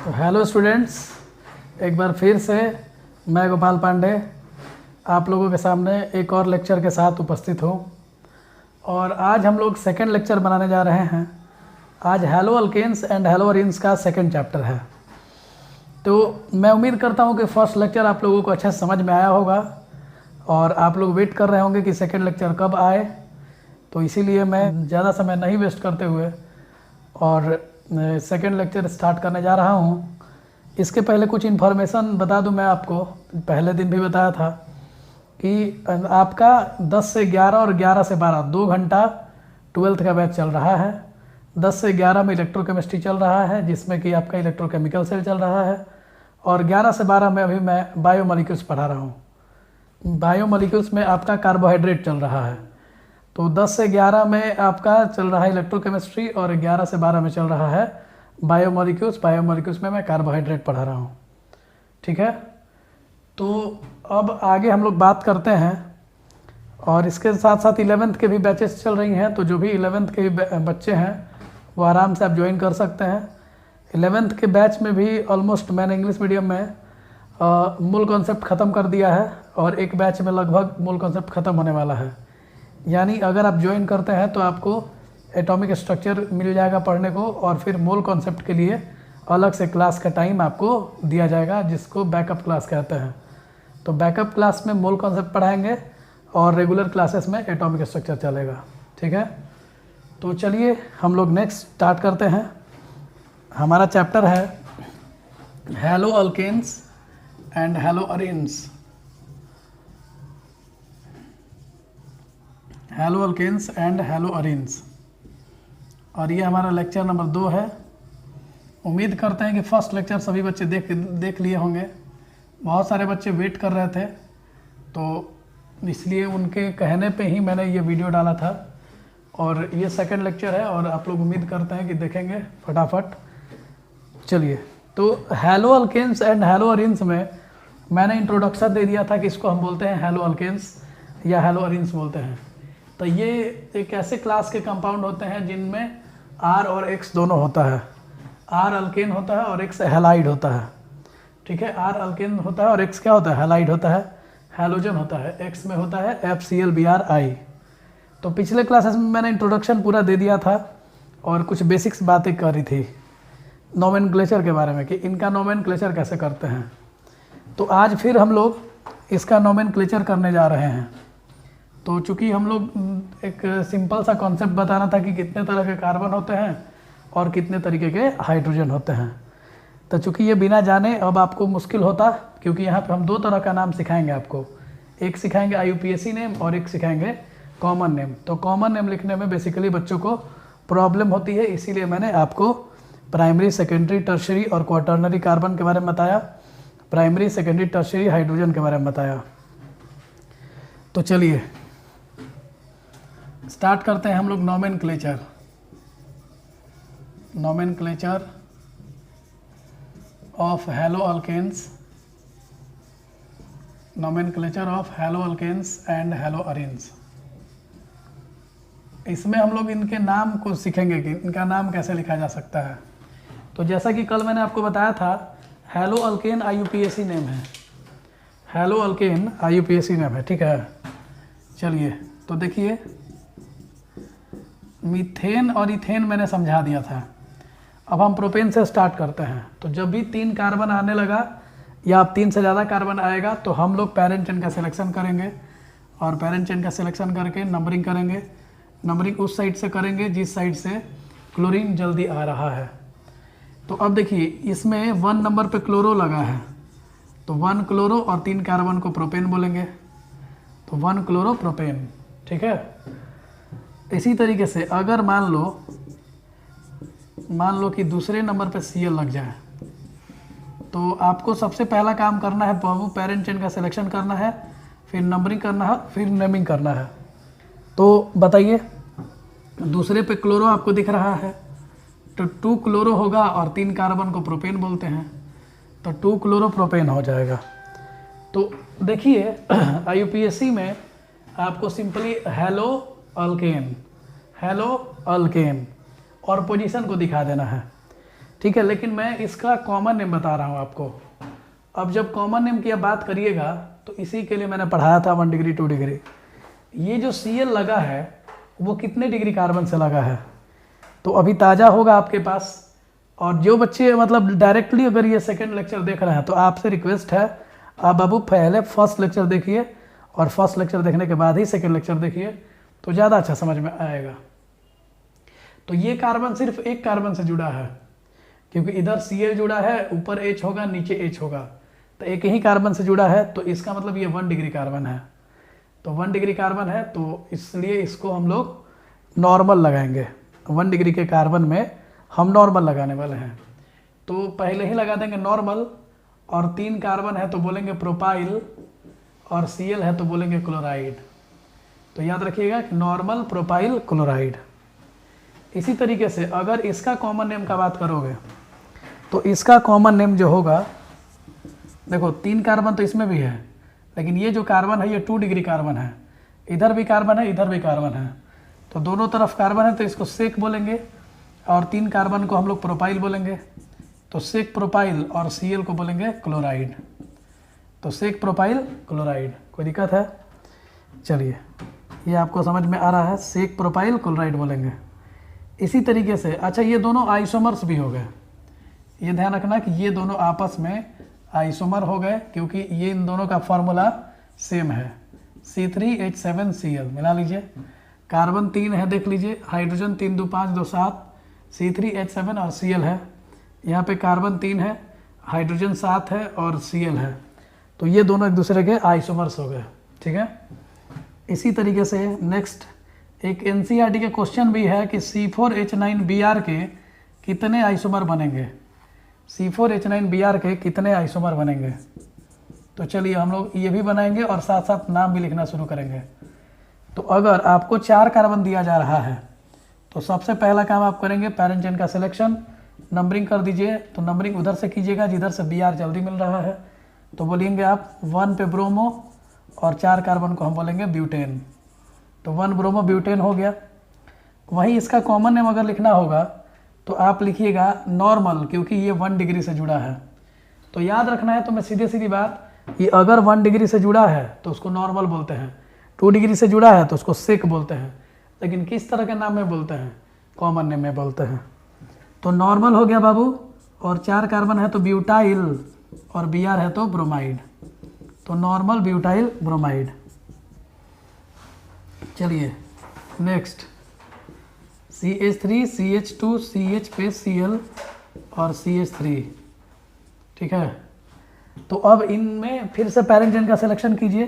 तो hello students, एक बार फिर से मैं गोपाल पांडे आप लोगों के सामने एक और लेक्चर के साथ उपस्थित हूँ। और आज हम लोग सेकंड लेक्चर बनाने जा रहे हैं। आज haloalkanes and haloarenes का सेकंड चैप्टर है। तो मैं उम्मीद करता हूँ कि फर्स्ट लेक्चर आप लोगों को अच्छे से समझ में आया होगा और आप लोग वेट कर रहे होंगे कि सेकंड लेक्चर कब आए। तो इसीलिए मैं ज़्यादा समय नहीं वेस्ट करते हुए और सेकंड लेक्चर स्टार्ट करने जा रहा हूँ। इसके पहले कुछ इन्फॉर्मेशन बता दूँ मैं आपको। पहले दिन भी बताया था कि आपका 10 से 11 और 11 से 12 2 घंटा 12th का बैच चल रहा है। 10 से 11 में इलेक्ट्रोकेमिस्ट्री चल रहा है, जिसमें कि आपका इलेक्ट्रोकेमिकल सेल चल रहा है। और 11 से 12 में अभी मैं बायोमोलिक्यूल्स पढ़ा रहा हूँ। बायोमोलिक्यूल्स में आपका कार्बोहाइड्रेट चल रहा है। तो 10 से 11 में आपका चल रहा है इलेक्ट्रोकेमिस्ट्री और 11 से 12 में चल रहा है बायोमोलिक्यूल्स। बायोमोलिक्यूल्स में मैं कार्बोहाइड्रेट पढ़ा रहा हूँ। ठीक है, तो अब आगे हम लोग बात करते हैं। और इसके साथ साथ 11th के भी बैचेस चल रही हैं, तो जो भी 11th के बच्चे हैं वो आराम से आप ज्वाइन कर सकते हैं। 11th के बैच में भी ऑलमोस्ट मैंने इंग्लिश मीडियम में मूल कॉन्सेप्ट ख़त्म कर दिया है और एक बैच में लगभग मूल कॉन्सेप्ट ख़त्म होने वाला है। यानी अगर आप ज्वाइन करते हैं तो आपको एटॉमिक स्ट्रक्चर मिल जाएगा पढ़ने को, और फिर मोल कॉन्सेप्ट के लिए अलग से क्लास का टाइम आपको दिया जाएगा, जिसको बैकअप क्लास कहते हैं। तो बैकअप क्लास में मोल कॉन्सेप्ट पढ़ाएंगे और रेगुलर क्लासेस में एटॉमिक स्ट्रक्चर चलेगा। ठीक है, तो चलिए हम लोग नेक्स्ट स्टार्ट करते हैं। हमारा चैप्टर है haloalkanes and haloarenes. Haloalkanes and haloarenes, और ये हमारा लेक्चर नंबर 2 है। उम्मीद करते हैं कि फर्स्ट लेक्चर सभी बच्चे देख लिए होंगे। बहुत सारे बच्चे वेट कर रहे थे, तो इसलिए उनके कहने पे ही मैंने ये वीडियो डाला था। और ये सेकंड लेक्चर है और आप लोग उम्मीद करते हैं कि देखेंगे फटाफट। चलिए, तो haloalkanes and haloarenes में मैंने इंट्रोडक्शन दे दिया था कि इसको हम बोलते हैं हैलो अल्केन्स या हैलो अरीन्स बोलते हैं। तो ये एक ऐसे क्लास के कंपाउंड होते हैं जिनमें R और X दोनों होता है। R अल्केन होता है और X हैलाइड होता है। ठीक है, R अल्केन होता है और X क्या होता है? हैलाइड होता है, हैलोजन होता है। X में होता है FClBrI। तो पिछले क्लासेस में मैंने इंट्रोडक्शन पूरा दे दिया था और कुछ बेसिक्स बातें करी थी नोमेनक्लेचर के बारे में कि इनका नोमेनक्लेचर कैसे करते हैं। तो आज फिर हम लोग इसका नोमेनक्लेचर करने जा रहे हैं। तो चूँकि हम लोग एक सिंपल सा कॉन्सेप्ट बताना था कि कितने तरह के कार्बन होते हैं और कितने तरीके के हाइड्रोजन होते हैं। तो चूँकि ये बिना जाने अब आपको मुश्किल होता, क्योंकि यहाँ पे हम 2 तरह का नाम सिखाएंगे आपको। एक सिखाएंगे IUPAC नेम और एक सिखाएंगे कॉमन नेम। तो कॉमन नेम लिखने में बेसिकली बच्चों को प्रॉब्लम होती है, इसीलिए मैंने आपको प्राइमरी, सेकेंडरी, टर्शरी और क्वाटर्नरी कार्बन के बारे में बताया, प्राइमरी, सेकेंडरी, टर्शरी हाइड्रोजन के बारे में बताया। तो चलिए स्टार्ट करते हैं हम लोग nomenclature. Nomenclature of haloalkanes, nomenclature of haloalkanes and haloarenes. इसमें हम लोग इनके नाम को सीखेंगे कि इनका नाम कैसे लिखा जा सकता है। तो जैसा कि कल मैंने आपको बताया था, हैलो अल्केन IUPAC नेम है। हैलो अल्केन IUPAC नेम है। ठीक है, चलिए तो देखिए, मीथेन और इथेन मैंने समझा दिया था। अब हम प्रोपेन से स्टार्ट करते हैं। तो जब भी 3 कार्बन आने लगा या 3 से ज़्यादा कार्बन आएगा तो हम लोग पैरेंट चेन का सिलेक्शन करेंगे, और पैरेंट चेन का सिलेक्शन करके नंबरिंग करेंगे। नंबरिंग उस साइड से करेंगे जिस साइड से क्लोरीन जल्दी आ रहा है। तो अब देखिए, इसमें 1 नंबर पे क्लोरो लगा है, तो 1 क्लोरो और 3 कार्बन को प्रोपेन बोलेंगे। तो 1 क्लोरो प्रोपेन। ठीक है, इसी तरीके से अगर मान लो कि दूसरे नंबर पे Cl लग जाए, तो आपको सबसे पहला काम करना है, बाबू पेरेंट चेन का सिलेक्शन करना है, फिर नंबरिंग करना है, फिर नेमिंग करना है। तो बताइए, दूसरे पे क्लोरो आपको दिख रहा है, तो 2 क्लोरो होगा और 3 कार्बन को प्रोपेन बोलते हैं, तो 2 क्लोरो प्रोपेन हो जाएगा। तो देखिए IUPAC में आपको सिंपली हैलो अल्केन और पोजीशन को दिखा देना है। ठीक है, लेकिन मैं इसका कॉमन नेम बता रहा हूँ आपको। अब जब कॉमन नेम की आप बात करिएगा तो इसी के लिए मैंने पढ़ाया था 1 डिग्री 2 डिग्री। ये जो Cl लगा है वो कितने डिग्री कार्बन से लगा है, तो अभी ताज़ा होगा आपके पास। और जो बच्चे मतलब डायरेक्टली अगर ये सेकंड लेक्चर देख रहे हैं तो आपसे रिक्वेस्ट है, आप बाबू पहले फर्स्ट लेक्चर देखिए और फर्स्ट लेक्चर देखने के बाद ही सेकंड लेक्चर देखिए, तो ज़्यादा अच्छा समझ में आएगा। तो ये कार्बन सिर्फ एक कार्बन से जुड़ा है, क्योंकि इधर Cl जुड़ा है, ऊपर H होगा, नीचे H होगा, तो एक ही कार्बन से जुड़ा है, तो इसका मतलब ये 1 डिग्री कार्बन है। तो 1 डिग्री कार्बन है, तो इसलिए इसको हम लोग नॉर्मल लगाएंगे। 1 डिग्री के कार्बन में हम नॉर्मल लगाने वाले हैं, तो पहले ही लगा देंगे नॉर्मल। और 3 कार्बन है तो बोलेंगे प्रोपाइल, और Cl है तो बोलेंगे क्लोराइड। तो याद रखिएगा कि नॉर्मल, प्रोपाइल, क्लोराइड। इसी तरीके से अगर इसका कॉमन नेम का बात करोगे तो इसका कॉमन नेम जो होगा, देखो 3 कार्बन तो इसमें भी है, लेकिन ये जो कार्बन है ये 2 डिग्री कार्बन है, इधर भी कार्बन है, इधर भी कार्बन है, तो दोनों तरफ कार्बन है, तो इसको सेक बोलेंगे। और 3 कार्बन को हम लोग प्रोपाइल बोलेंगे, तो सेक प्रोपाइल, और Cl को बोलेंगे क्लोराइड। तो सेक प्रोपाइल क्लोराइड, कोई दिक्कत है? चलिए, ये आपको समझ में आ रहा है, सेक प्रोपाइल क्लोराइड बोलेंगे। इसी तरीके से अच्छा, ये दोनों आइसोमर्स भी हो गए। ये ध्यान रखना कि ये दोनों आपस में आइसोमर हो गए, क्योंकि ये इन दोनों का फॉर्मूला सेम है, C3H7Cl। मिला लीजिए, कार्बन 3 है, देख लीजिए, हाइड्रोजन 3 2 5 2 7, C3H7 और Cl है। यहाँ पे कार्बन 3 है, हाइड्रोजन 7 है और Cl है, तो ये दोनों एक दूसरे के आइसोमर्स हो गए। ठीक है, इसी तरीके से नेक्स्ट एक NCERT के क्वेश्चन भी है कि C4H9Br के कितने आइसोमर बनेंगे, C4H9Br के कितने आइसोमर बनेंगे। तो चलिए हम लोग ये भी बनाएंगे और साथ साथ नाम भी लिखना शुरू करेंगे। तो अगर आपको 4 कार्बन दिया जा रहा है तो सबसे पहला काम आप करेंगे पैरेंट चेन का सिलेक्शन, नंबरिंग कर दीजिए। तो नंबरिंग उधर से कीजिएगा जिधर से Br जल्दी मिल रहा है, तो बोलेंगे आप 1 पे ब्रोमो और 4 कार्बन को हम बोलेंगे ब्यूटेन। तो 1 ब्रोमो ब्यूटेन हो गया। वहीं इसका कॉमन नेम अगर लिखना होगा तो आप लिखिएगा नॉर्मल, क्योंकि ये 1 डिग्री से जुड़ा है। तो याद रखना है, तो मैं सीधी सीधी बात, ये अगर 1 डिग्री से जुड़ा है तो उसको नॉर्मल बोलते हैं, 2 डिग्री से जुड़ा है तो उसको सेक बोलते हैं, लेकिन किस तरह के नाम में बोलते हैं, कॉमन नेम में बोलते हैं। तो नॉर्मल हो गया बाबू, और 4 कार्बन है तो ब्यूटाइल, और Br है तो ब्रोमाइड। तो नॉर्मल ब्यूटाइल ब्रोमाइड। चलिए नेक्स्ट, CH3 CH2 CH पे Cl और CH3। ठीक है, तो अब इनमें फिर से पैरेंट चेन का सिलेक्शन कीजिए।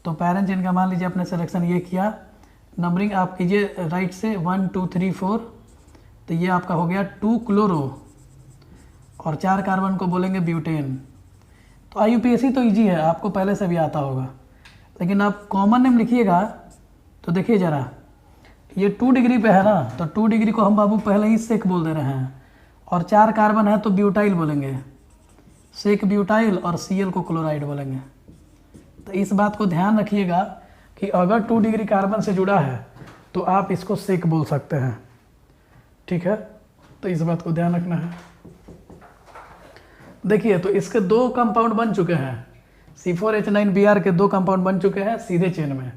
तो पैरेंट चेन का मान लीजिए आपने सिलेक्शन ये किया, नंबरिंग आप कीजिए राइट से 1 2 3 4, तो ये आपका हो गया 2 क्लोरो, और 4 कार्बन को बोलेंगे ब्यूटेन। तो IUPAC तो ईजी है, आपको पहले से भी आता होगा, लेकिन आप कॉमन नेम लिखिएगा तो देखिए ज़रा, ये 2 डिग्री पे है ना, तो 2 डिग्री को हम बाबू पहले ही सेक बोल दे रहे हैं, और 4 कार्बन है तो ब्यूटाइल बोलेंगे, सेक ब्यूटाइल, और Cl को क्लोराइड बोलेंगे। तो इस बात को ध्यान रखिएगा कि अगर 2 डिग्री कार्बन से जुड़ा है तो आप इसको सेक बोल सकते हैं। ठीक है, तो इस बात को ध्यान रखना है। देखिए, तो इसके 2 कंपाउंड बन चुके हैं, C4H9Br के 2 कंपाउंड बन चुके हैं सीधे चेन में,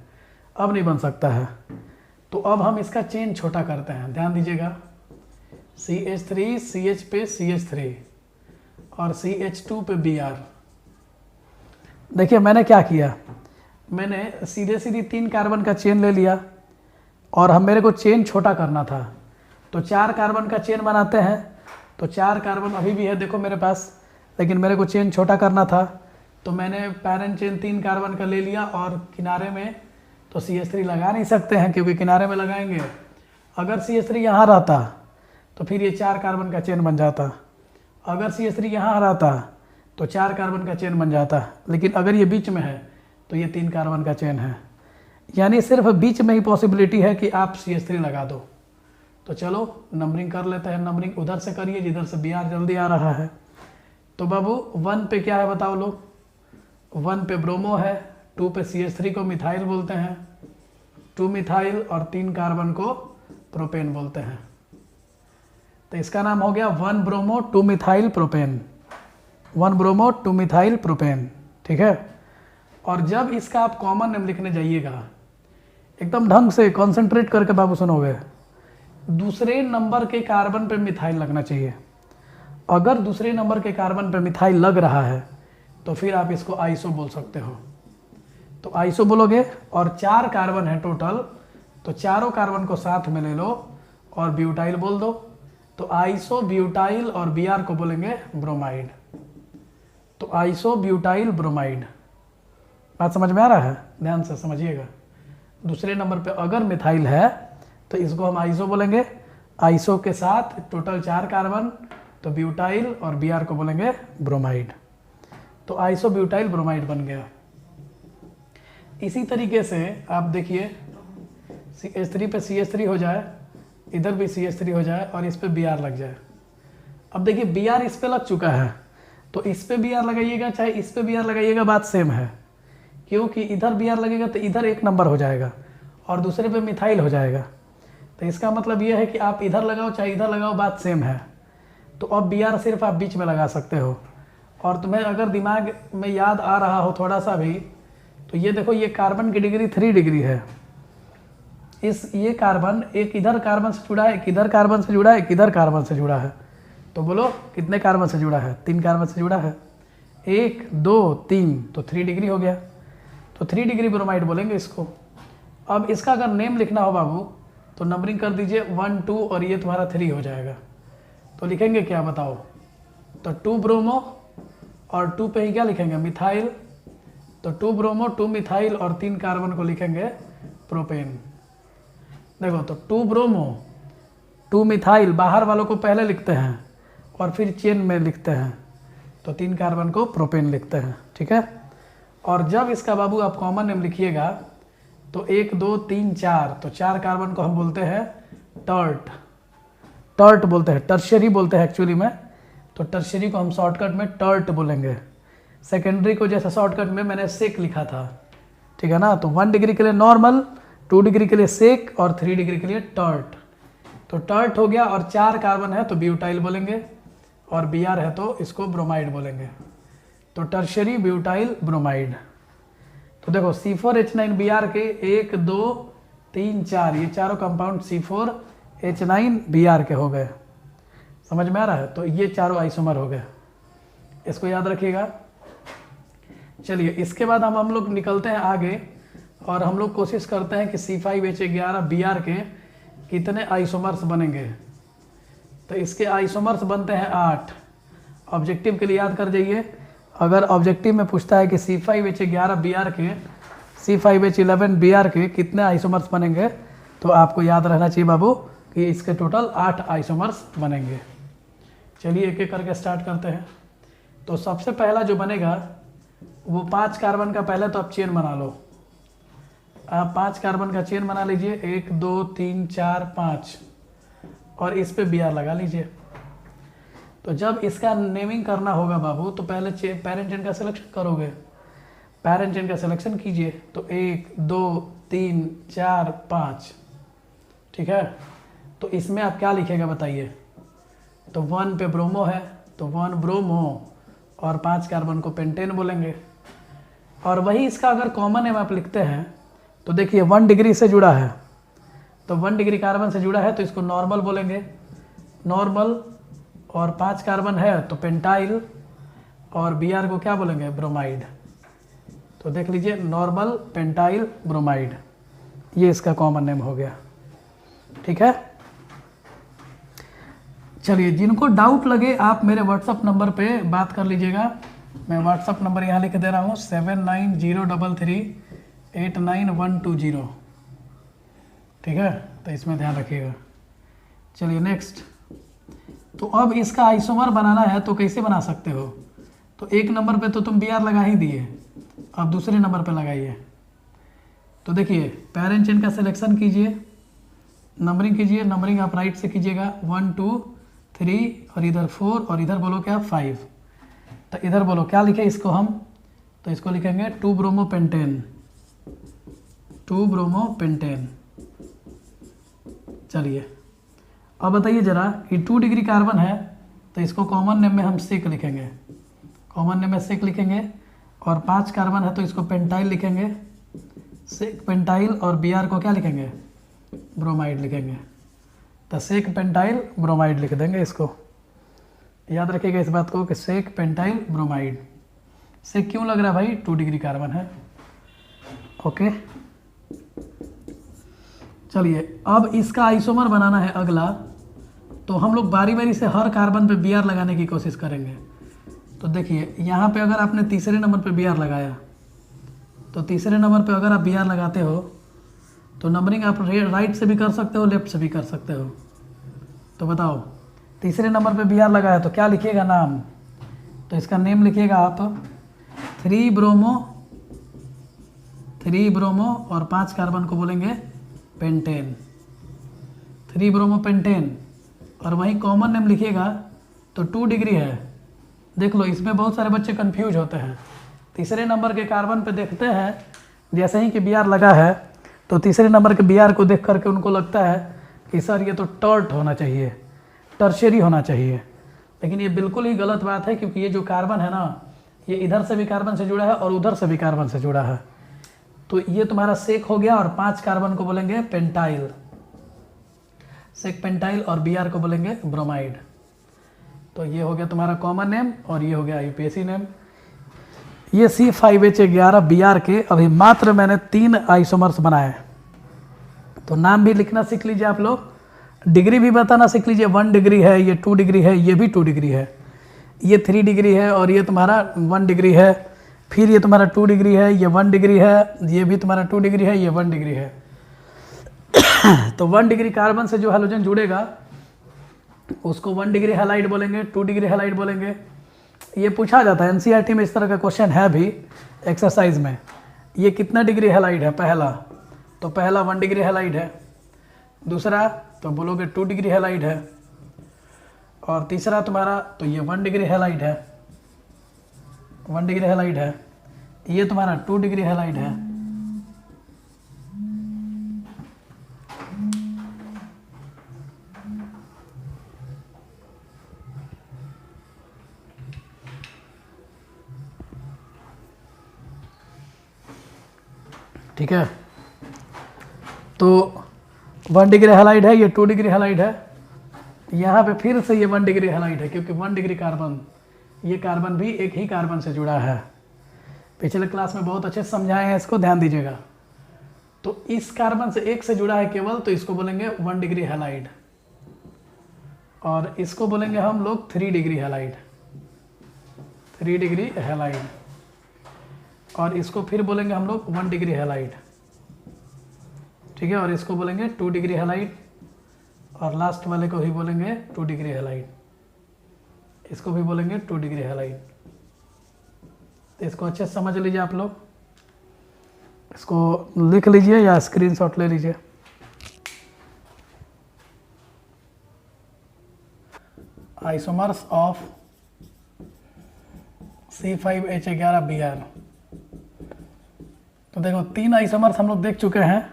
अब नहीं बन सकता है। तो अब हम इसका चेन छोटा करते हैं, ध्यान दीजिएगा, CH3 CH पे CH3 और CH2 पे Br। देखिए मैंने क्या किया, मैंने सीधे सीधी 3 कार्बन का चेन ले लिया, और हम मेरे को चेन छोटा करना था, तो 4 कार्बन का चेन बनाते हैं। तो 4 कार्बन अभी भी है देखो मेरे पास, लेकिन मेरे को चेन छोटा करना था, तो मैंने पैरेंट चेन 3 कार्बन का ले लिया, और किनारे में तो CH3 लगा नहीं सकते हैं, क्योंकि किनारे में लगाएंगे, अगर CH3 यहाँ रहता तो फिर ये 4 कार्बन का चेन बन जाता, अगर CH3 यहाँ रहता तो 4 कार्बन का चेन बन जाता, लेकिन अगर ये बीच में है तो ये 3 कार्बन का चेन है, यानी सिर्फ बीच में ही पॉसिबिलिटी है कि आप CH3 लगा दो। तो चलो नंबरिंग कर लेते हैं, नंबरिंग उधर से करिए जिधर से Br जल्दी आ रहा है। तो बाबू 1 पे क्या है बताओ लोग, 1 पे ब्रोमो है, 2 पे CH3 को मिथाइल बोलते हैं, 2 मिथाइल, और 3 कार्बन को प्रोपेन बोलते हैं। तो इसका नाम हो गया 1 bromo 2 methyl propane, 1 bromo 2 methyl propane. ठीक है। और जब इसका आप कॉमन नेम लिखने जाइएगा, एकदम ढंग से कॉन्सेंट्रेट करके बाबू सुनोगे, दूसरे नंबर के कार्बन पे मिथाइल लगना चाहिए। अगर दूसरे नंबर के कार्बन पे मिथाइल लग रहा है तो फिर आप इसको आइसो बोल सकते हो। तो आइसो बोलोगे, और 4 कार्बन है टोटल, तो चारों कार्बन को साथ में ले लो और ब्यूटाइल बोल दो। तो आइसो ब्यूटाइल और Br को बोलेंगे ब्रोमाइड। तो आइसो ब्यूटाइल ब्रोमाइड। बात समझ में आ रहा है? ध्यान से समझिएगा। दूसरे नंबर पे अगर मिथाइल है तो इसको हम आइसो बोलेंगे, आइसो के साथ टोटल 4 कार्बन, तो ब्यूटाइल और Br को बोलेंगे ब्रोमाइड। तो आइसो ब्यूटाइल ब्रोमाइड बन गया। इसी तरीके से आप देखिए, CH3 पे CH3 हो जाए, इधर भी CH3 हो जाए और इस पे Br लग जाए। अब देखिए Br इस पे लग चुका है, तो इस पे Br लगाइएगा चाहे इस पे Br लगाइएगा, बात सेम है, क्योंकि इधर Br लगेगा तो इधर 1 नंबर हो जाएगा और दूसरे पे मिथाइल हो जाएगा। तो इसका मतलब ये है कि आप इधर लगाओ चाहे इधर लगाओ, बात सेम है। तो अब Br सिर्फ आप बीच में लगा सकते हो। और तुम्हें अगर दिमाग में याद आ रहा हो थोड़ा सा भी, तो ये देखो, ये कार्बन की डिग्री 3 डिग्री है। ये कार्बन एक इधर कार्बन से जुड़ा है, एक इधर कार्बन से जुड़ा है, एक इधर कार्बन से जुड़ा है। तो बोलो कितने कार्बन से जुड़ा है? 3 कार्बन से जुड़ा है। 1 2 3, तो 3 डिग्री हो गया। तो 3 डिग्री ब्रोमाइड बोलेंगे इसको। अब इसका अगर नेम लिखना हो बाबू, तो नंबरिंग कर दीजिए 1 2 और ये तुम्हारा 3 हो जाएगा। तो लिखेंगे क्या बताओ? तो 2 ब्रोमो और 2 पे ही क्या लिखेंगे? मिथाइल। तो 2 ब्रोमो 2 मिथाइल और 3 कार्बन को लिखेंगे प्रोपेन। देखो, तो 2 ब्रोमो 2 मिथाइल बाहर वालों को पहले लिखते हैं और फिर चेन में लिखते हैं, तो 3 कार्बन को प्रोपेन लिखते हैं। ठीक है। और जब इसका बाबू आप कॉमन नेम लिखिएगा तो 1 2 3 4, तो 4 कार्बन को हम बोलते हैं टर्ट। टर्ट बोलते हैं, टर्शियरी बोलते हैं एक्चुअली में। तो टर्शियरी को हम शॉर्टकट में टर्ट बोलेंगे। सेकेंडरी को जैसे शॉर्टकट में मैंने सेक लिखा था, ठीक है ना। तो 1 डिग्री के लिए नॉर्मल, 2 डिग्री के लिए सेक और 3 डिग्री के लिए टर्ट। तो टर्ट हो गया, और 4 कार्बन है तो ब्यूटाइल बोलेंगे, और Br है तो इसको ब्रोमाइड बोलेंगे। तो टर्शियरी ब्यूटाइल ब्रोमाइड। तो देखो C4H9Br के 1 2 3 4, ये चारों कंपाउंड C4H9Br के हो गए। समझ में आ रहा है? तो ये चारों आइसोमर हो गए, इसको याद रखिएगा। चलिए, इसके बाद हम लोग निकलते हैं आगे और हम लोग कोशिश करते हैं कि C5H11Br के कितने आइसोमर्स बनेंगे। तो इसके आइसोमर्स बनते हैं 8। ऑब्जेक्टिव के लिए याद कर जाइए। अगर ऑब्जेक्टिव में पूछता है कि C5H11Br के C5H11Br के कितने आइसोमर्स बनेंगे, तो आपको याद रहना चाहिए बाबू कि इसके टोटल 8 आइसोमर्स बनेंगे। चलिए एक एक करके स्टार्ट करते हैं। तो सबसे पहला जो बनेगा वो 5 कार्बन का, पहले तो आप चेन बना लो। आप 5 कार्बन का चेन बना लीजिए, 1 2 3 4 5, और इस पे Br लगा लीजिए। तो जब इसका नेमिंग करना होगा बाबू, तो पहले पैरेंट चेन का सिलेक्शन करोगे। पैरेंट चेन का सिलेक्शन कीजिए, तो 1 2 3 4 5, ठीक है। तो इसमें आप क्या लिखेगा बताइए? तो 1 पे ब्रोमो है, तो 1 ब्रोमो और 5 कार्बन को पेंटेन बोलेंगे। और वही इसका अगर कॉमन नेम आप लिखते हैं, तो देखिए 1 डिग्री से जुड़ा है, तो 1 डिग्री कार्बन से जुड़ा है तो इसको नॉर्मल बोलेंगे, नॉर्मल। और 5 कार्बन है तो पेंटाइल, और Br को क्या बोलेंगे? ब्रोमाइड। तो देख लीजिए, नॉर्मल पेंटाइल ब्रोमाइड, ये इसका कॉमन नेम हो गया। ठीक है। चलिए, जिनको डाउट लगे आप मेरे व्हाट्सअप नंबर पे बात कर लीजिएगा। मैं व्हाट्सअप नंबर यहाँ लिख दे रहा हूँ 7903389120। ठीक है, तो इसमें ध्यान रखिएगा। चलिए नेक्स्ट। तो अब इसका आइसोमर बनाना है तो कैसे बना सकते हो? तो 1 नंबर पे तो तुम Br लगा ही दिए, अब दूसरे नंबर पे लगाइए। तो देखिए, पैरेंट चेन का सिलेक्शन कीजिए, नंबरिंग कीजिए। नंबरिंग आप राइट से कीजिएगा, 1 2 3 और इधर 4 और इधर बोलो क्या? 5। तो इधर बोलो क्या लिखे इसको हम? तो इसको लिखेंगे 2 ब्रोमो पेंटेन, 2 ब्रोमो पेंटेन। चलिए, अब बताइए ज़रा कि 2 डिग्री कार्बन है तो इसको कॉमन नेम में हम सेक लिखेंगे, कॉमन नेम में सेक लिखेंगे। और 5 कार्बन है तो इसको पेंटाइल लिखेंगे, सेक पेंटाइल। और Br को क्या लिखेंगे, ब्रोमाइड लिखेंगे। तो सेक पेंटाइल ब्रोमाइड लिख देंगे इसको। याद रखिएगा इस बात को कि सेक पेंटाइल ब्रोमाइड। सेक क्यों लग रहा है भाई, 2 डिग्री कार्बन है। ओके, चलिए अब इसका आइसोमर बनाना है अगला। तो हम लोग बारी बारी से हर कार्बन पे Br लगाने की कोशिश करेंगे। तो देखिए यहाँ पे अगर आपने तीसरे नंबर पे Br लगाया तो तीसरे नंबर पे अगर आप Br लगाते हो तो नंबरिंग आप राइट से भी कर सकते हो, लेफ्ट से भी कर सकते हो। तो बताओ तीसरे नंबर पे Br लगाया तो क्या लिखिएगा नाम, तो इसका नेम लिखिएगा आप 3 ब्रोमो और 5 कार्बन को बोलेंगे पेंटेन, 3 ब्रोमो पेंटेन। और वहीं कॉमन नेम लिखिएगा तो 2 डिग्री है। देख लो इसमें बहुत सारे बच्चे कंफ्यूज होते हैं। तीसरे नंबर के कार्बन पे देखते हैं जैसे ही कि Br लगा है तो तीसरे नंबर के Br को देख करके उनको लगता है कि सर ये तो टर्ट होना चाहिए, टर्शरी होना चाहिए। लेकिन ये बिल्कुल ही गलत बात है, क्योंकि ये जो कार्बन है ना ये इधर से भी कार्बन से जुड़ा है और उधर से भी कार्बन से जुड़ा है। तो ये तुम्हारा सेक हो गया। और 5 कार्बन को बोलेंगे पेंटाइल, सेक पेंटाइल। और Br को बोलेंगे ब्रोमाइड। तो ये हो गया तुम्हारा कॉमन नेम और ये हो गया यूपीएससी नेम। ये C5H11 Br के अभी मात्र मैंने 3 आइसोमर्स बनाए। तो नाम भी लिखना सीख लीजिए आप लोग, डिग्री भी बताना सीख लीजिए। 1 डिग्री है, ये 2 डिग्री है, ये भी 2 डिग्री है, ये 3 डिग्री है और ये तुम्हारा 1 डिग्री है। फिर ये तुम्हारा 2 डिग्री है, ये 1 डिग्री है, ये भी तुम्हारा 2 डिग्री है, ये 1 डिग्री है। तो 1 डिग्री कार्बन से जो हैलोजन जुड़ेगा उसको 1 डिग्री हैलाइड बोलेंगे, 2 डिग्री हैलाइड बोलेंगे। ये पूछा जाता है एनसीईआरटी में, इस तरह का क्वेश्चन है भी एक्सरसाइज में। ये कितना डिग्री हैलाइड है, पहला तो पहला 1 डिग्री हैलाइड है, दूसरा तो बोलोगे 2 डिग्री हैलाइड है, और तीसरा तुम्हारा तो ये 1 डिग्री हैलाइड है, 1 डिग्री हैलाइड है। ये तुम्हारा 2 डिग्री हैलाइड है। ठीक है, तो 1 डिग्री हैलाइड है, ये 2 डिग्री हैलाइड है। यहाँ पे फिर से ये 1 डिग्री हैलाइड है, क्योंकि 1 डिग्री कार्बन, ये कार्बन भी एक ही कार्बन से जुड़ा है। पिछले क्लास में बहुत अच्छे से समझाए हैं, इसको ध्यान दीजिएगा। तो इस कार्बन से एक से जुड़ा है केवल, तो इसको बोलेंगे 1 डिग्री हैलाइड। और इसको बोलेंगे हम लोग 3 डिग्री हैलाइड, 3 डिग्री हैलाइड। और इसको फिर बोलेंगे हम लोग 1 डिग्री हैलाइड। ठीक है, और इसको बोलेंगे 2 डिग्री हैलाइड। और लास्ट वाले को भी बोलेंगे 2 डिग्री हैलाइड। इसको भी बोलेंगे 2 डिग्री हैलाइड। तो इसको अच्छे से समझ लीजिए आप लोग, इसको लिख लीजिए या स्क्रीनशॉट ले लीजिए। Isomers of C5H11 Br। तो देखो 3 आइसोमर्स हम लोग देख चुके हैं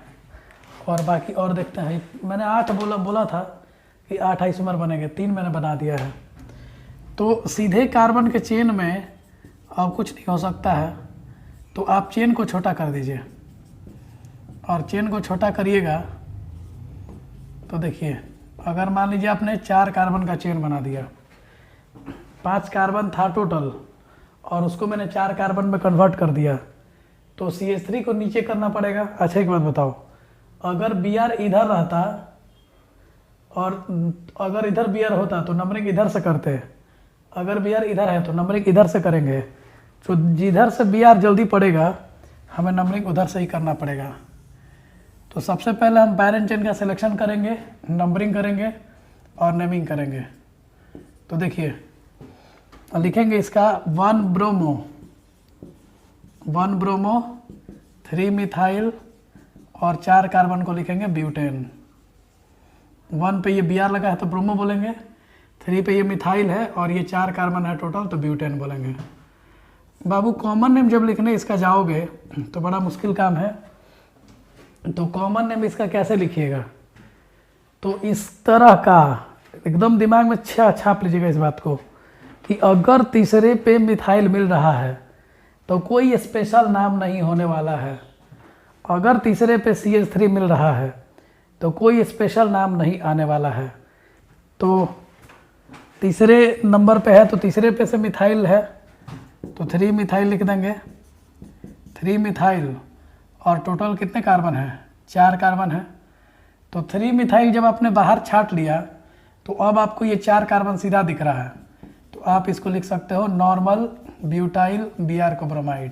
और बाकी और देखते हैं। मैंने 8 बोला था कि 8 आइसोमर बनेंगे, 3 मैंने बना दिया है। तो सीधे कार्बन के चेन में अब कुछ नहीं हो सकता है, तो आप चेन को छोटा कर दीजिए। और चेन को छोटा करिएगा तो देखिए, अगर मान लीजिए आपने 4 कार्बन का चेन बना दिया, 5 कार्बन था टोटल और उसको मैंने 4 कार्बन में कन्वर्ट कर दिया, तो CH3 को नीचे करना पड़ेगा। अच्छा एक बात बताओ, अगर Br इधर रहता और अगर इधर Br होता तो नंबरिंग इधर से करते, अगर Br इधर है तो नंबरिंग इधर से करेंगे। तो जिधर से Br जल्दी पड़ेगा हमें नंबरिंग उधर से ही करना पड़ेगा। तो सबसे पहले हम पैरेंट चेन का सिलेक्शन करेंगे, नंबरिंग करेंगे और नेमिंग करेंगे। तो देखिए लिखेंगे इसका 1 ब्रोमो 3 मिथाइल और 4 कार्बन को लिखेंगे ब्यूटेन। 1 पे ये Br लगा है तो ब्रोमो बोलेंगे, 3 पे ये मिथाइल है और ये 4 कार्बन है टोटल तो ब्यूटेन बोलेंगे। बाबू कॉमन नेम जब लिखने इसका जाओगे तो बड़ा मुश्किल काम है। तो कॉमन नेम इसका कैसे लिखिएगा, तो इस तरह का एकदम दिमाग में छाप लीजिएगा इस बात को कि अगर तीसरे पे मिथाइल मिल रहा है तो कोई स्पेशल नाम नहीं होने वाला है। अगर तीसरे पे CH3 मिल रहा है तो कोई स्पेशल नाम नहीं आने वाला है। तो तीसरे नंबर पे है तो तीसरे पे से मिथाइल है तो 3 मिथाइल लिख देंगे, 3 मिथाइल। और टोटल कितने कार्बन है? 4 कार्बन है। तो 3 मिथाइल जब आपने बाहर छाट लिया तो अब आपको ये 4 कार्बन सीधा दिख रहा है, तो आप इसको लिख सकते हो नॉर्मल ब्यूटाइल Br ब्रोमाइड।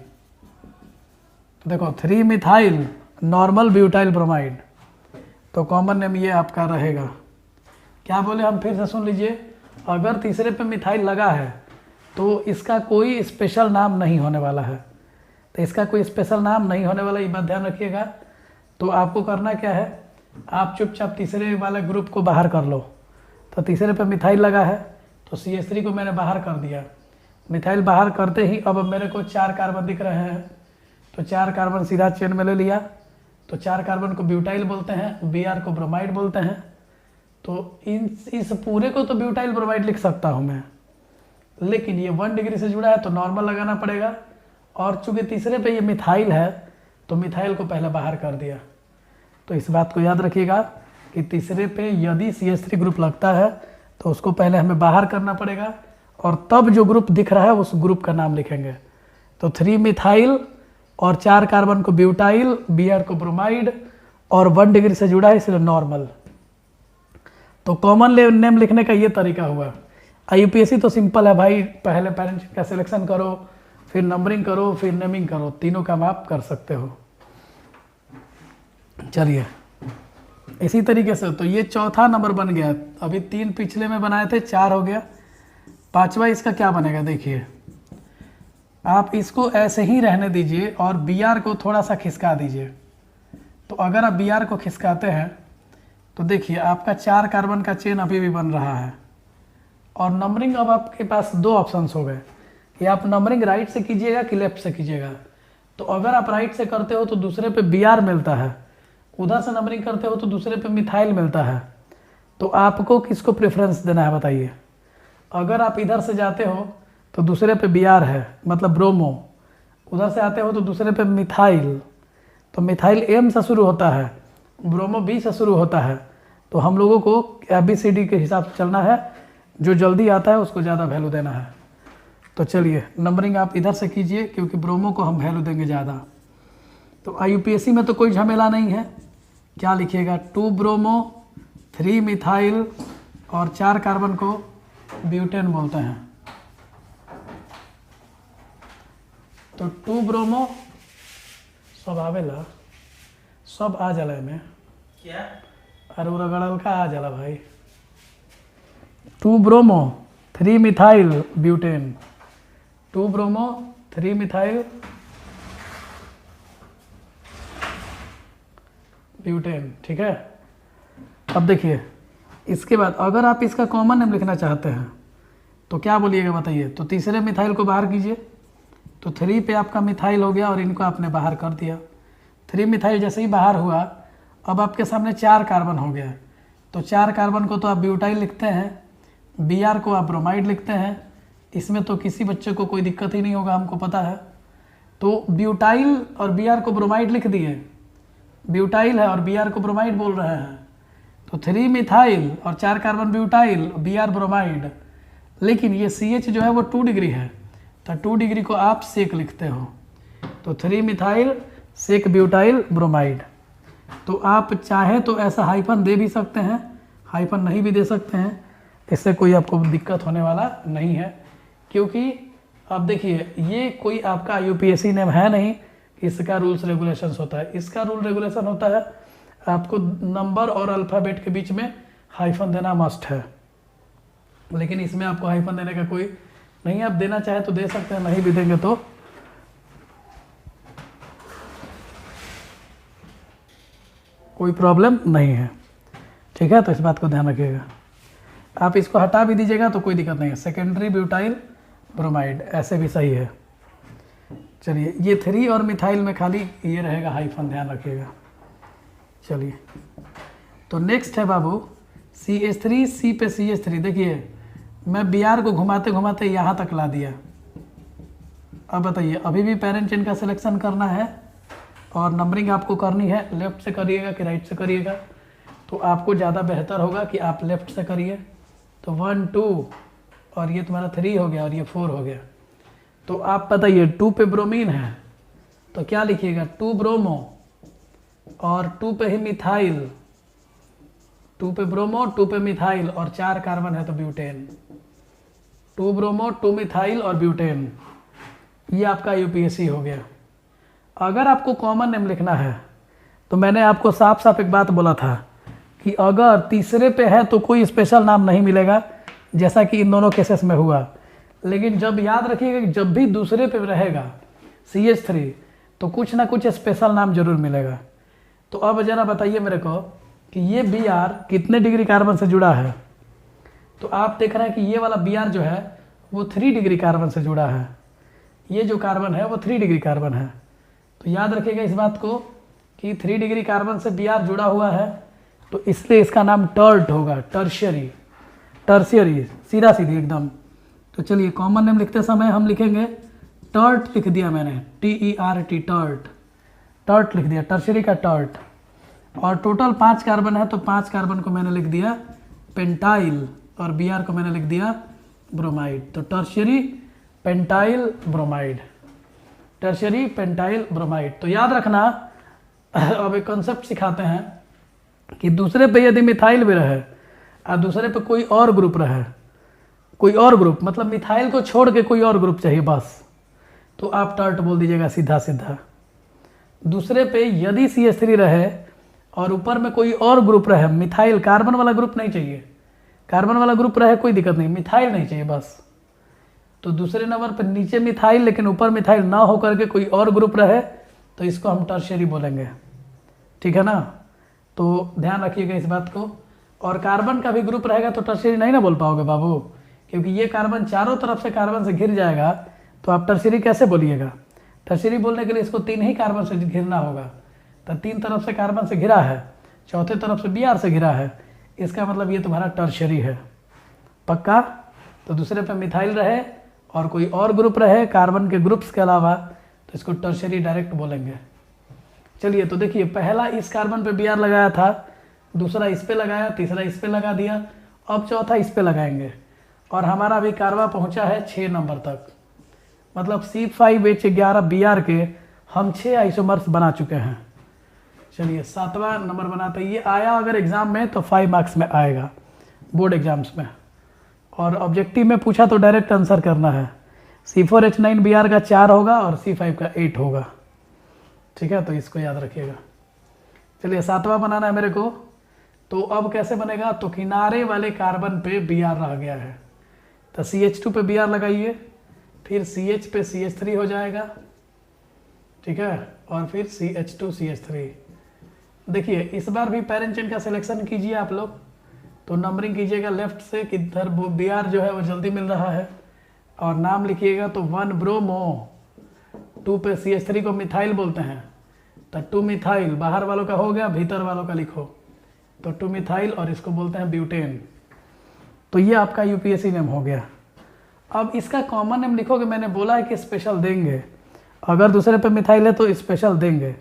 तो देखो 3 मिथाइल नॉर्मल ब्यूटाइल ब्रोमाइड, तो कॉमन नेम ये आपका रहेगा। क्या बोले हम, फिर से सुन लीजिए। अगर तीसरे पे मिथाइल लगा है तो इसका कोई स्पेशल नाम नहीं होने वाला है। तो इसका कोई स्पेशल नाम नहीं होने वाला, ये बात ध्यान रखिएगा। तो आपको करना क्या है, आप चुपचाप तीसरे वाले ग्रुप को बाहर कर लो। तो तीसरे पे मिथाइल लगा है तो CH3 को मैंने बाहर कर दिया। मिथाइल बाहर करते ही अब मेरे को 4 कार्बन दिख रहे हैं, तो 4 कार्बन सीधा चेन में ले लिया। तो 4 कार्बन को ब्यूटाइल बोलते हैं, Br ब्रोमाइड बोलते हैं। तो इस पूरे को तो ब्यूटाइल ब्रोमाइड लिख सकता हूँ मैं, लेकिन ये 1 डिग्री से जुड़ा है तो नॉर्मल लगाना पड़ेगा। और चूंकि तीसरे पे ये मिथाइल है तो मिथाइल को पहले बाहर कर दिया। तो इस बात को याद रखिएगा कि तीसरे पे यदि CH3 ग्रुप लगता है तो उसको पहले हमें बाहर करना पड़ेगा और तब जो ग्रुप दिख रहा है उस ग्रुप का नाम लिखेंगे। तो 3 मिथाइल और 4 कार्बन को ब्यूटाइल, Br ब्रोमाइड और 1 डिग्री से जुड़ा है इसलिए नॉर्मल। तो कॉमन नेम लिखने का ये तरीका हुआ। IUPAC तो सिंपल है भाई, पहले पेरेंट का सिलेक्शन करो, फिर नंबरिंग करो, फिर नेमिंग करो, तीनों काम आप कर सकते हो। चलिए इसी तरीके से तो ये चौथा नंबर बन गया। अभी 3 पिछले में बनाए थे, 4 हो गया। 5वां इसका क्या बनेगा देखिए, आप इसको ऐसे ही रहने दीजिए और Br को थोड़ा सा खिसका दीजिए। तो अगर आप Br को खिसकाते हैं तो देखिए आपका 4 कार्बन का चेन अभी भी बन रहा है। और नंबरिंग अब आपके पास 2 ऑप्शंस हो गए कि आप नंबरिंग राइट से कीजिएगा कि लेफ्ट से कीजिएगा। तो अगर आप राइट से करते हो तो दूसरे पे Br मिलता है, उधर से नंबरिंग करते हो तो दूसरे पे मिथाइल मिलता है। तो आपको किसको प्रेफरेंस देना है बताइए। अगर आप इधर से जाते हो तो दूसरे पे Br है मतलब ब्रोमो, उधर से आते हो तो दूसरे पे मिथाइल, तो मिथाइल M से शुरू होता है, ब्रोमो B से शुरू होता है। तो हम लोगों को ABCD के हिसाब से चलना है, जो जल्दी आता है उसको ज़्यादा वैल्यू देना है। तो चलिए नंबरिंग आप इधर से कीजिए क्योंकि ब्रोमो को हम वैल्यू देंगे ज़्यादा। तो IUPAC में तो कोई झमेला नहीं है। क्या लिखिएगा, 2 ब्रोमो 3 मिथाइल और 4 कार्बन को ब्यूटेन बोलते हैं। तो 2 ब्रोमो सब आवेला, सब आ जाला में क्या, अरे रगड़ल का आ जाला भाई। 2 bromo 3 methyl butane, 2 bromo 3 methyl butane, ठीक है। अब देखिए इसके बाद अगर आप इसका कॉमन नेम लिखना चाहते हैं तो क्या बोलिएगा बताइए। तो तीसरे मिथाइल को बाहर कीजिए, तो 3 पे आपका मिथाइल हो गया और इनको आपने बाहर कर दिया। 3 मिथाइल जैसे ही बाहर हुआ अब आपके सामने 4 कार्बन हो गया। तो 4 कार्बन को तो आप ब्यूटाइल लिखते हैं, Br को आप ब्रोमाइड लिखते हैं। इसमें तो किसी बच्चे को कोई दिक्कत ही नहीं होगा, हमको पता है। तो ब्यूटाइल और Br को ब्रोमाइड लिख दिए, ब्यूटाइल है और Br को ब्रोमाइड बोल रहे हैं। तो 3 मिथाइल और 4 कार्बन ब्यूटाइल, Br ब्रोमाइड। लेकिन ये CH जो है वो 2 डिग्री है, तो 2 डिग्री को आप सेक लिखते हो। तो 3 मिथाइल सेक ब्यूटाइल ब्रोमाइड। तो आप चाहे तो ऐसा हाइफन दे भी सकते हैं, हाइफन नहीं भी दे सकते हैं, इससे कोई आपको दिक्कत होने वाला नहीं है। क्योंकि अब देखिए ये कोई आपका IUPAC नेम है नहीं, इसका रूल्स रेगुलेशंस होता है। इसका रूल रेगुलेशन होता है आपको नंबर और अल्फ़ाबेट के बीच में हाइफन देना मस्ट है, लेकिन इसमें आपको हाइफन देने का कोई नहीं। आप देना चाहे तो दे सकते हैं, नहीं भी देंगे तो कोई प्रॉब्लम नहीं है, ठीक है। तो इस बात को ध्यान रखिएगा। आप इसको हटा भी दीजिएगा तो कोई दिक्कत नहीं है, सेकेंडरी ब्यूटाइल ब्रोमाइड ऐसे भी सही है। चलिए ये 3 और मिथाइल में खाली ये रहेगा हाइफन, ध्यान रखिएगा। चलिए तो नेक्स्ट है बाबू CH3 C पे CH3। देखिए मैं Br को घुमाते घुमाते यहाँ तक ला दिया। अब बताइए, अभी भी पेरेंट चेन का सिलेक्शन करना है और नंबरिंग आपको करनी है। लेफ्ट से करिएगा कि राइट से करिएगा, तो आपको ज़्यादा बेहतर होगा कि आप लेफ्ट से करिए। तो 1 2 और ये तुम्हारा 3 हो गया और ये 4 हो गया। तो आप बताइए 2 पे ब्रोमीन है तो क्या लिखिएगा, 2 ब्रोमो, और 2 पे ही मिथाइल, 2 पे ब्रोमो 2 पे मिथाइल और 4 कार्बन है तो ब्यूटेन। 2 ब्रोमो 2 मिथाइल और ब्यूटेन, ये आपका यूपीएससी हो गया। अगर आपको कॉमन नेम लिखना है तो मैंने आपको साफ साफ एक बात बोला था कि अगर तीसरे पे है तो कोई स्पेशल नाम नहीं मिलेगा, जैसा कि इन दोनों केसेस में हुआ। लेकिन जब याद रखिएगा कि जब भी दूसरे पे रहेगा CH3 तो कुछ ना कुछ स्पेशल नाम जरूर मिलेगा। तो अब ज़रा बताइए मेरे को कि ये Br कितने डिग्री कार्बन से जुड़ा है। तो आप देख रहे हैं कि ये वाला Br जो है वो 3 डिग्री कार्बन से जुड़ा है, ये जो कार्बन है वो 3 डिग्री कार्बन है। तो याद रखिएगा इस बात को कि 3 डिग्री कार्बन से Br जुड़ा हुआ है, तो इसलिए इसका नाम टर्ट होगा, टर्शियरी, टर्शियरी, सीधा सीधी एकदम। तो चलिए कॉमन नेम लिखते समय हम लिखेंगे टर्ट, लिख दिया मैंने, TERT, टर्ट, टर्ट लिख दिया, टर्शियरी का टर्ट। और टोटल 5 कार्बन है तो 5 कार्बन को मैंने लिख दिया पेंटाइल और Br को मैंने लिख दिया ब्रोमाइड। तो tertiary pentyl bromide, tertiary pentyl bromide. तो याद रखना, अब एक कॉन्सेप्ट सिखाते हैं कि दूसरे पे यदि मिथाइल भी रहे और दूसरे पे कोई और ग्रुप रहे, कोई और ग्रुप मतलब मिथाइल को छोड़ के कोई और ग्रुप चाहिए बस, तो आप टर्ट बोल दीजिएगा सीधा सीधा। दूसरे पे यदि CH3 रहे और ऊपर में कोई और ग्रुप रहे, मिथाइल कार्बन वाला ग्रुप नहीं चाहिए, कार्बन वाला ग्रुप रहे कोई दिक्कत नहीं, मिथाइल नहीं चाहिए बस। तो दूसरे नंबर पर नीचे मिथाइल लेकिन ऊपर मिथाइल ना होकर के कोई और ग्रुप रहे तो इसको हम टर्शियरी बोलेंगे, ठीक है ना। तो ध्यान रखिएगा इस बात को। और कार्बन का भी ग्रुप रहेगा तो टर्शियरी नहीं ना बोल पाओगे बाबू, क्योंकि ये कार्बन चारों तरफ से कार्बन से घिर जाएगा, तो आप टर्शियरी कैसे बोलिएगा। टर्शियरी बोलने के लिए इसको 3 ही कार्बन से घिरना होगा। तो 3 तरफ से कार्बन से घिरा है, चौथे तरफ से Br से घिरा है, इसका मतलब ये तुम्हारा टर्शियरी है, पक्का। तो दूसरे पे मिथाइल रहे और कोई और ग्रुप रहे कार्बन के ग्रुप्स के अलावा तो इसको टर्शियरी डायरेक्ट बोलेंगे। चलिए तो देखिए, पहला इस कार्बन पे Br लगाया था, दूसरा इस पे लगाया, तीसरा इस पे लगा दिया, अब चौथा इस पे लगाएंगे और हमारा अभी कारवा पहुंचा है 6 नंबर तक। मतलब C5H11 Br के हम 6 आइसोमर्स बना चुके हैं। चलिए 7वां नंबर बनाते हैं। ये आया अगर एग्ज़ाम में तो 5 मार्क्स में आएगा, बोर्ड एग्जाम्स में, और ऑब्जेक्टिव में पूछा तो डायरेक्ट आंसर करना है। C4H9 Br का 4 होगा और C5 का 8 होगा, ठीक है, तो इसको याद रखिएगा। चलिए 7वां बनाना है मेरे को। तो अब कैसे बनेगा, तो किनारे वाले कार्बन पे Br रह गया है, तो CH2 पे Br लगाइए, फिर CH पे CH3 हो जाएगा, ठीक है, और फिर CH2 CH3। देखिए इस बार भी पेरेंट चेन का सिलेक्शन कीजिए आप लोग, तो नंबरिंग कीजिएगा लेफ्ट से, किधर Br जो है वो जल्दी मिल रहा है, और नाम लिखिएगा तो 1 ब्रोमो, 2 पे CH3 को मिथाइल बोलते हैं, तो 2 मिथाइल, बाहर वालों का हो गया, भीतर वालों का लिखो, तो 2 मिथाइल, और इसको बोलते हैं ब्यूटेन। तो ये आपका यूपीएससी नेम हो गया। अब इसका कॉमन नेम लिखोगे, मैंने बोला है कि स्पेशल देंगे, अगर दूसरे पे मिथाइल है तो स्पेशल देंगे।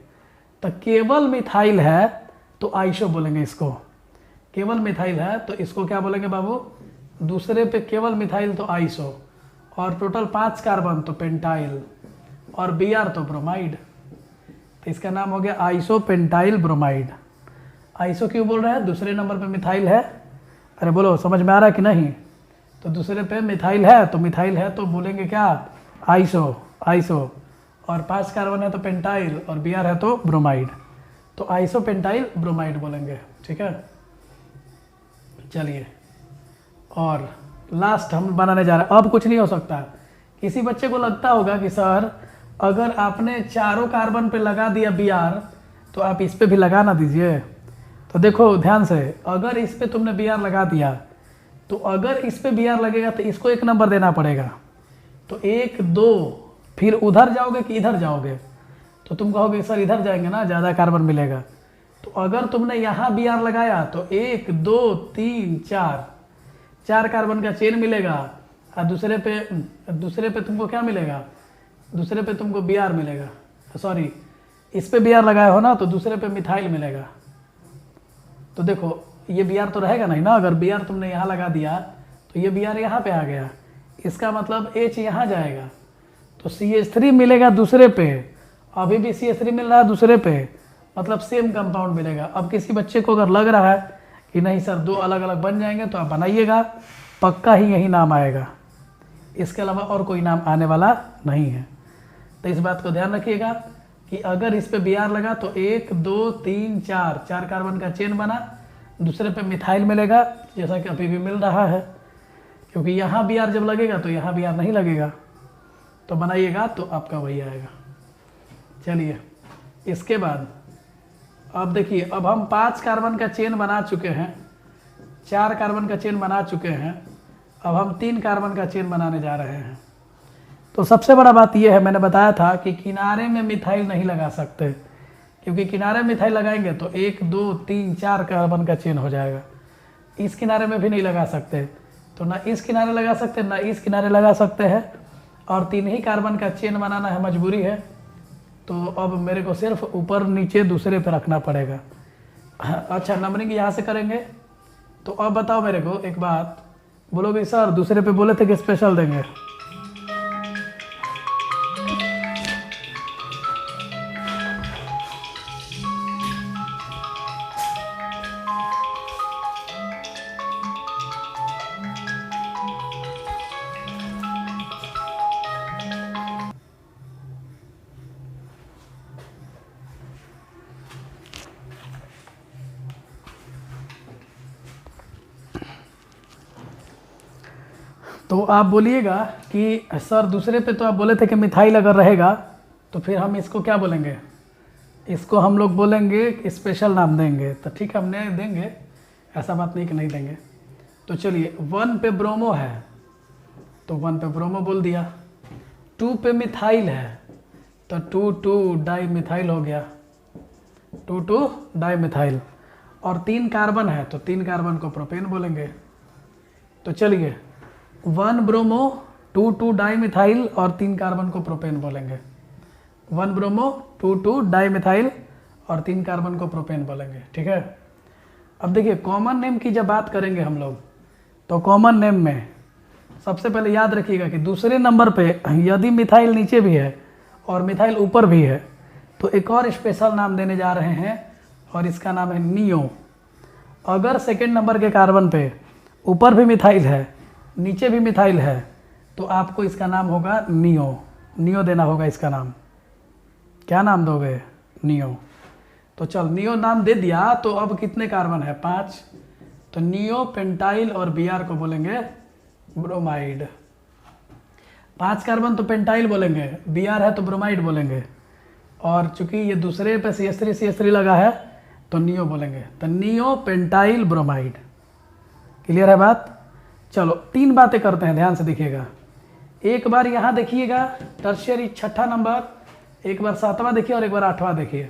तो केवल मिथाइल है तो आइसो बोलेंगे इसको, केवल मिथाइल है तो इसको क्या बोलेंगे बाबू, दूसरे पे केवल मिथाइल तो आइसो, और टोटल 5 कार्बन तो पेंटाइल, और Br तो ब्रोमाइड, तो इसका नाम हो गया आइसो पेंटाइल ब्रोमाइड। आइसो क्यों बोल रहे हैं, दूसरे नंबर पे मिथाइल है, अरे बोलो समझ में आ रहा है कि नहीं। तो दूसरे पे मिथाइल है तो मिथाइल है तो बोलेंगे क्या, आइसो, आइसो, और 5 कार्बन है तो पेंटाइल, और Br है तो ब्रोमाइड, तो आइसो पेंटाइल ब्रोमाइड बोलेंगे, ठीक है। चलिए और लास्ट हम बनाने जा रहे हैं। अब कुछ नहीं हो सकता। किसी बच्चे को लगता होगा कि सर अगर आपने चारों कार्बन पे लगा दिया Br तो आप इस पे भी लगा ना दीजिए। तो देखो ध्यान से, अगर इस पे तुमने Br लगा दिया तो अगर इस पे Br लगेगा तो इसको 1 नंबर देना पड़ेगा। तो 1 2 फिर उधर जाओगे कि इधर जाओगे, तो तुम कहोगे सर इधर जाएंगे ना, ज़्यादा कार्बन मिलेगा। तो अगर तुमने यहाँ बी आर लगाया तो 1 2 3 4 कार्बन का चेन मिलेगा, और दूसरे पे तुमको क्या मिलेगा, दूसरे पे तुमको बी आर मिलेगा, सॉरी इस पे बी आर लगाया हो ना तो दूसरे पे मिथाइल मिलेगा। तो देखो ये बी आर तो रहेगा नहीं ना, अगर बी आर तुमने यहाँ लगा दिया तो ये बी आर यहाँ पे आ गया, इसका मतलब H यहाँ जाएगा, तो CH3 मिलेगा दूसरे पे, अभी भी CH3 मिल रहा है दूसरे पे, मतलब सेम कंपाउंड मिलेगा। अब किसी बच्चे को अगर लग रहा है कि नहीं सर दो अलग अलग बन जाएंगे, तो आप बनाइएगा, पक्का ही यही नाम आएगा, इसके अलावा और कोई नाम आने वाला नहीं है। तो इस बात को ध्यान रखिएगा कि अगर इस पे बी आर लगा तो 1 2 3 4 कार्बन का चेन बना, दूसरे पे मिथाइल मिलेगा जैसा कि अभी भी मिल रहा है, क्योंकि यहाँ बी आर जब लगेगा तो यहाँ बी आर नहीं लगेगा, तो बनाइएगा तो आपका वही आएगा। चलिए इसके बाद अब देखिए, अब हम 5 कार्बन का चेन बना चुके हैं, 4 कार्बन का चेन बना चुके हैं, अब हम 3 कार्बन का चेन बनाने जा रहे हैं। तो सबसे बड़ा बात यह है, मैंने बताया था कि किनारे में मिथाइल नहीं लगा सकते, क्योंकि किनारे में मिथाइल लगाएंगे तो 1 2 3 4 कार्बन का चेन हो जाएगा। इस किनारे में भी नहीं लगा सकते, तो ना इस किनारे लगा सकते ना इस किनारे लगा सकते हैं, और 3 ही कार्बन का चेन बनाना है, मजबूरी है। तो अब मेरे को सिर्फ ऊपर नीचे दूसरे पे रखना पड़ेगा। अच्छा नंबरिंग यहाँ से करेंगे। तो अब बताओ मेरे को एक बात, बोलोगे सर दूसरे पे बोले थे कि स्पेशल देंगे, तो आप बोलिएगा कि सर दूसरे पे तो आप बोले थे कि मिथाइल अगर रहेगा तो फिर हम इसको क्या बोलेंगे, इसको हम लोग बोलेंगे स्पेशल नाम देंगे। तो ठीक है हमने देंगे, ऐसा बात नहीं कि नहीं देंगे। तो चलिए 1 पे ब्रोमो है तो 1 पे ब्रोमो बोल दिया, 2 पे मिथाइल है तो 2 डाई मिथाइल हो गया, 2 डाई मिथाइल, और 3 कार्बन है तो 3 कार्बन को प्रोपेन बोलेंगे। तो चलिए 1 ब्रोमो 2 डाई मिथाइल और 3 कार्बन को प्रोपेन बोलेंगे, 1 ब्रोमो 2 डाई मिथाइल और 3 कार्बन को प्रोपेन बोलेंगे। ठीक है, अब देखिए कॉमन नेम की जब बात करेंगे हम लोग, तो कॉमन नेम में सबसे पहले याद रखिएगा कि दूसरे नंबर पे यदि मिथाइल नीचे भी है और मिथाइल ऊपर भी है तो एक और स्पेशल नाम देने जा रहे हैं, और इसका नाम है नियो। अगर सेकेंड नंबर के कार्बन पे ऊपर भी मिथाइल है नीचे भी मिथाइल है तो आपको इसका नाम होगा नियो, नियो देना होगा इसका नाम। क्या नाम दोगे, नियो। तो चल नियो नाम दे दिया, तो अब कितने कार्बन है, 5, तो नियो पेंटाइल और बी आर को बोलेंगे ब्रोमाइड। 5 कार्बन तो पेंटाइल बोलेंगे, बी आर है तो ब्रोमाइड बोलेंगे, और चूंकि ये दूसरे पे CH3 लगा है तो नियो बोलेंगे, तो नियो पेंटाइल ब्रोमाइड। क्लियर है बात। चलो 3 बातें करते हैं, ध्यान से देखिएगा। एक बार यहाँ देखिएगा टर्शियरी 6ठा नंबर, एक बार 7वां देखिए और एक बार 8वां देखिए।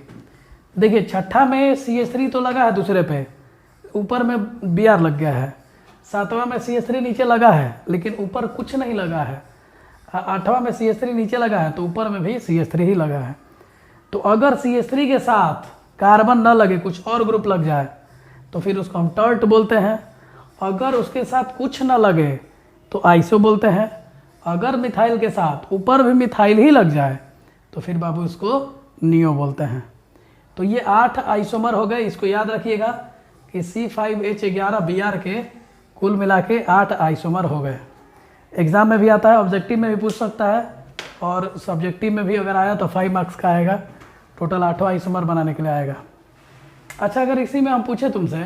देखिए 6ठा में CH3 तो लगा है दूसरे पे, ऊपर में बी आर लग गया है। 7वां में CH3 नीचे लगा है लेकिन ऊपर कुछ नहीं लगा है। 8वां में CH3 नीचे लगा है तो ऊपर में भी CH3 ही लगा है। तो अगर CH3 के साथ कार्बन न लगे, कुछ और ग्रुप लग जाए तो फिर उसको हम टर्ट बोलते हैं। अगर उसके साथ कुछ न लगे तो आइसो बोलते हैं। अगर मिथाइल के साथ ऊपर भी मिथाइल ही लग जाए तो फिर बाबू इसको नियो बोलते हैं। तो ये 8 आइसोमर हो गए, इसको याद रखिएगा कि C5H11 Br के कुल मिला के 8 आइसोमर हो गए। एग्ज़ाम में भी आता है, ऑब्जेक्टिव में भी पूछ सकता है, और सब्जेक्टिव में भी अगर आया तो 5 मार्क्स का आएगा। टोटल 8 आइसोमर बनाने के लिए आएगा। अच्छा अगर इसी में हम पूछे तुमसे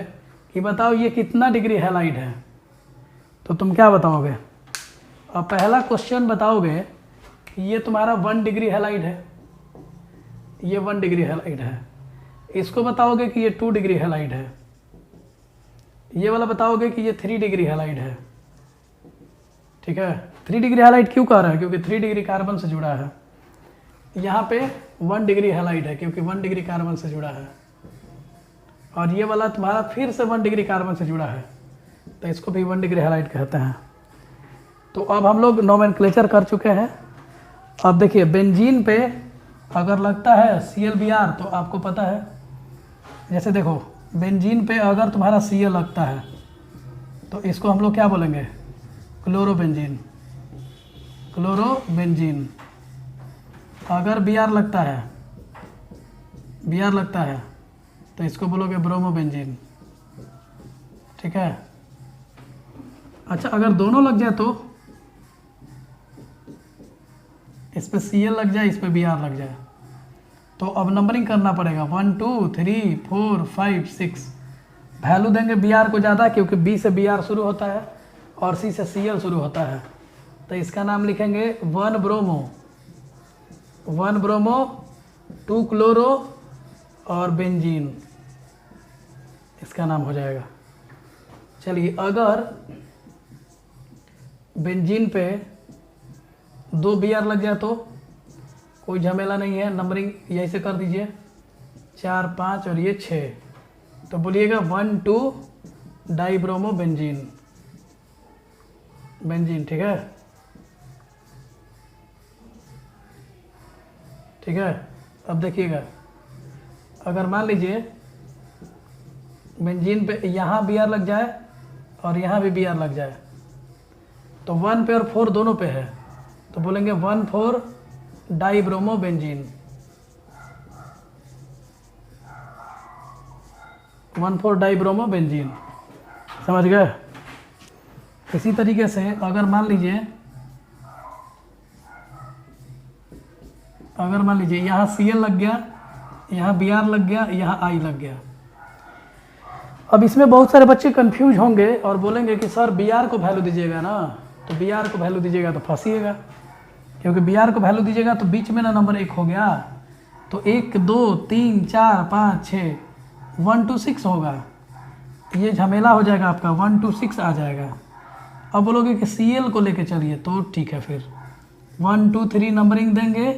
कि बताओ ये कितना डिग्री हैलाइड है, तो तुम क्या बताओगे। अब पहला क्वेश्चन बताओगे कि ये तुम्हारा 1 डिग्री हैलाइड है, ये 1 डिग्री हैलाइड है। इसको बताओगे कि ये 2 डिग्री हैलाइड है। ये वाला बताओगे कि ये 3 डिग्री हैलाइड है। ठीक है, 3 डिग्री हैलाइड क्यों कह रहा है, क्योंकि 3 डिग्री कार्बन से जुड़ा है। यहाँ पे 1 डिग्री हैलाइड है क्योंकि 1 डिग्री कार्बन से जुड़ा है। और ये वाला तुम्हारा फिर से 1 डिग्री कार्बन से जुड़ा है, तो इसको भी 1 डिग्री हैलाइड कहते हैं। तो अब हम लोग नोमेनक्लेचर कर चुके हैं। अब देखिए बेंजीन पे अगर लगता है ClBr तो आपको पता है, जैसे देखो बेंजीन पे अगर तुम्हारा Cl लगता है तो इसको हम लोग क्या बोलेंगे, क्लोरोबेंजीन। क्लोरोबेंजीन। अगर Br लगता है, Br लगता है तो इसको बोलोगे ब्रोमोबेंजीन। ठीक है। अच्छा अगर दोनों लग जाए तो इस पे Cl लग जाए, इस पे Br लग जाए, तो अब नंबरिंग करना पड़ेगा 1 2 3 4 5 6। वैल्यू देंगे Br को ज़्यादा क्योंकि B से Br शुरू होता है और C से Cl शुरू होता है, तो इसका नाम लिखेंगे 1 ब्रोमो, 2 क्लोरो और बेंजीन, इसका नाम हो जाएगा। चलिए अगर बेंजीन पे 2 Br लग जाए तो कोई झमेला नहीं है, नंबरिंग यही से कर दीजिए 4 5 और ये 6, तो बोलिएगा 1 2 डाइब्रोमो बेंजीन। बेंजीन। ठीक है। ठीक है। अब देखिएगा अगर मान लीजिए बेंजीन पे यहाँ Br लग जाए और यहाँ भी Br लग जाए, तो 1 पे और 4 दोनों पे है, तो बोलेंगे 1 4 डाइब्रोमो बेंजीन। 1 4 dibromo benzene. समझ गए। इसी तरीके से अगर मान लीजिए यहाँ Cl लग गया, यहाँ Br लग गया, यहाँ I लग गया। अब इसमें बहुत सारे बच्चे कंफ्यूज होंगे और बोलेंगे कि सर Br को वैल्यू दीजिएगा ना, तो Br को वैल्यू दीजिएगा तो फंसीएगा, क्योंकि Br को वैल्यू दीजिएगा तो बीच में ना नंबर 1 हो गया, तो 1 2 3 4 5 6 1 2 6 होगा, ये झमेला हो जाएगा आपका, 1 2 6 आ जाएगा। अब बोलोगे कि Cl को लेके चलिए, तो ठीक है, फिर 1 2 3 नंबरिंग देंगे।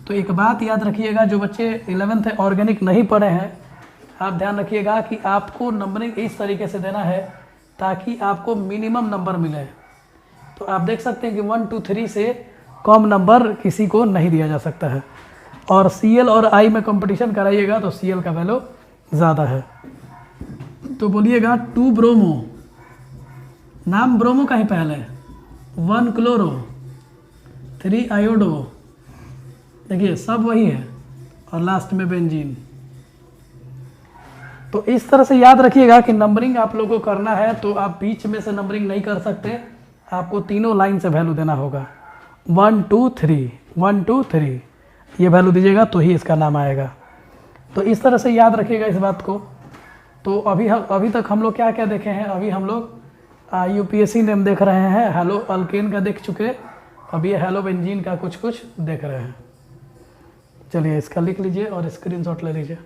तो एक बात याद रखिएगा, जो बच्चे 11th ऑर्गेनिक नहीं पढ़े हैं, आप ध्यान रखिएगा कि आपको नंबरिंग इस तरीके से देना है ताकि आपको मिनिमम नंबर मिले। तो आप देख सकते हैं कि 1 2 3 से कम नंबर किसी को नहीं दिया जा सकता है, और Cl और I में कंपटीशन कराइएगा तो Cl का वैल्यू ज़्यादा है। तो बोलिएगा 2 ब्रोमो, नाम ब्रोमो का ही पहले, 1 क्लोरो, 3 आयोडो, देखिए सब वही है, और लास्ट में बेंजीन। तो इस तरह से याद रखिएगा कि नंबरिंग आप लोगों को करना है तो आप बीच में से नंबरिंग नहीं कर सकते, आपको तीनों लाइन से वैल्यू देना होगा। 1 2 3 1 2 3 ये वैल्यू दीजिएगा तो ही इसका नाम आएगा। तो इस तरह से याद रखिएगा इस बात को। तो अभी तक हम लोग क्या क्या देखे हैं, अभी हम लोग UPSC नेम देख रहे हैं, हेलो अल्केन का देख चुके, अब ये हेलो बेंजीन का कुछ कुछ देख रहे हैं। चलिए इसका लिख लीजिए और स्क्रीनशॉट ले लीजिए।